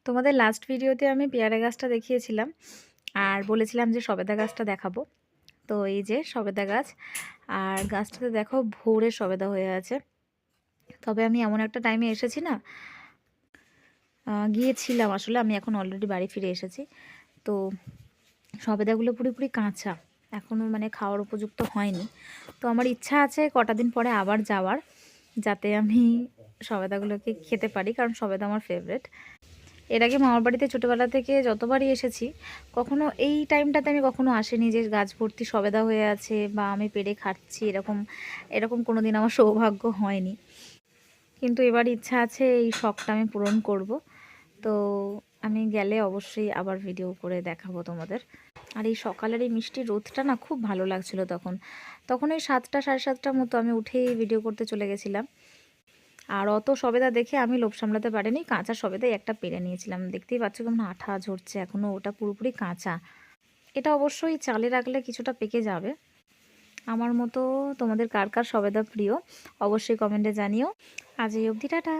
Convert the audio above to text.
তোমাদের লাস্ট ভিডিওতে আমি পেয়ারা গাছটা দেখিয়েছিলাম আর বলেছিলাম যে সবেদা গাছটা দেখাবো। তো এই যে সবেদা গাছ, আর গাছটাতে দেখো ভোরে সবেদা হয়ে আছে। তবে আমি এমন একটা টাইমে এসেছি না, গিয়েছিলাম আসলে, আমি এখন অলরেডি বাড়ি ফিরে এসেছি। তো সবেদাগুলো পুরোপুরি কাঁচা, এখনও মানে খাওয়ার উপযুক্ত হয়নি। তো আমার ইচ্ছা আছে কটা দিন পরে আবার যাওয়ার, যাতে আমি সবেদাগুলোকে খেতে পারি, কারণ সবেদা আমার ফেভারেট। এর আগে মামার বাড়িতে ছোটোবেলা থেকে যতবারই এসেছি, কখনো এই টাইমটাতে আমি কখনো আসিনি যে গাছ ভর্তি সবেদা হয়ে আছে বা আমি পেড়ে খাচ্ছি, এরকম এরকম কোনো দিন আমার সৌভাগ্য হয়নি। কিন্তু এবার ইচ্ছা আছে এই শখটা আমি পূরণ করব। তো আমি গেলে অবশ্যই আবার ভিডিও করে দেখাবো তোমাদের। আর এই সকালের এই মিষ্টি রোদটা না খুব ভালো লাগছিল তখন। তখন ওই 7টা সাড়ে 7টার মতো আমি উঠেই ভিডিও করতে চলে গেছিলাম। আর অত সবেদা দেখে আমি লোভ সামলাতে পারিনি, কাঁচা সবেদাই একটা পেরে নিয়েছিলাম। দেখতেই পাচ্ছ কেমন আঠা ঝরছে, এখনও ওটা পুরোপুরি কাঁচা। এটা অবশ্যই চালে রাখলে কিছুটা পেকে যাবে। আমার মতো তোমাদের কার কার সবেদা প্রিয় অবশ্যই কমেন্টে জানিও। আজ এই অবধি, টাটা।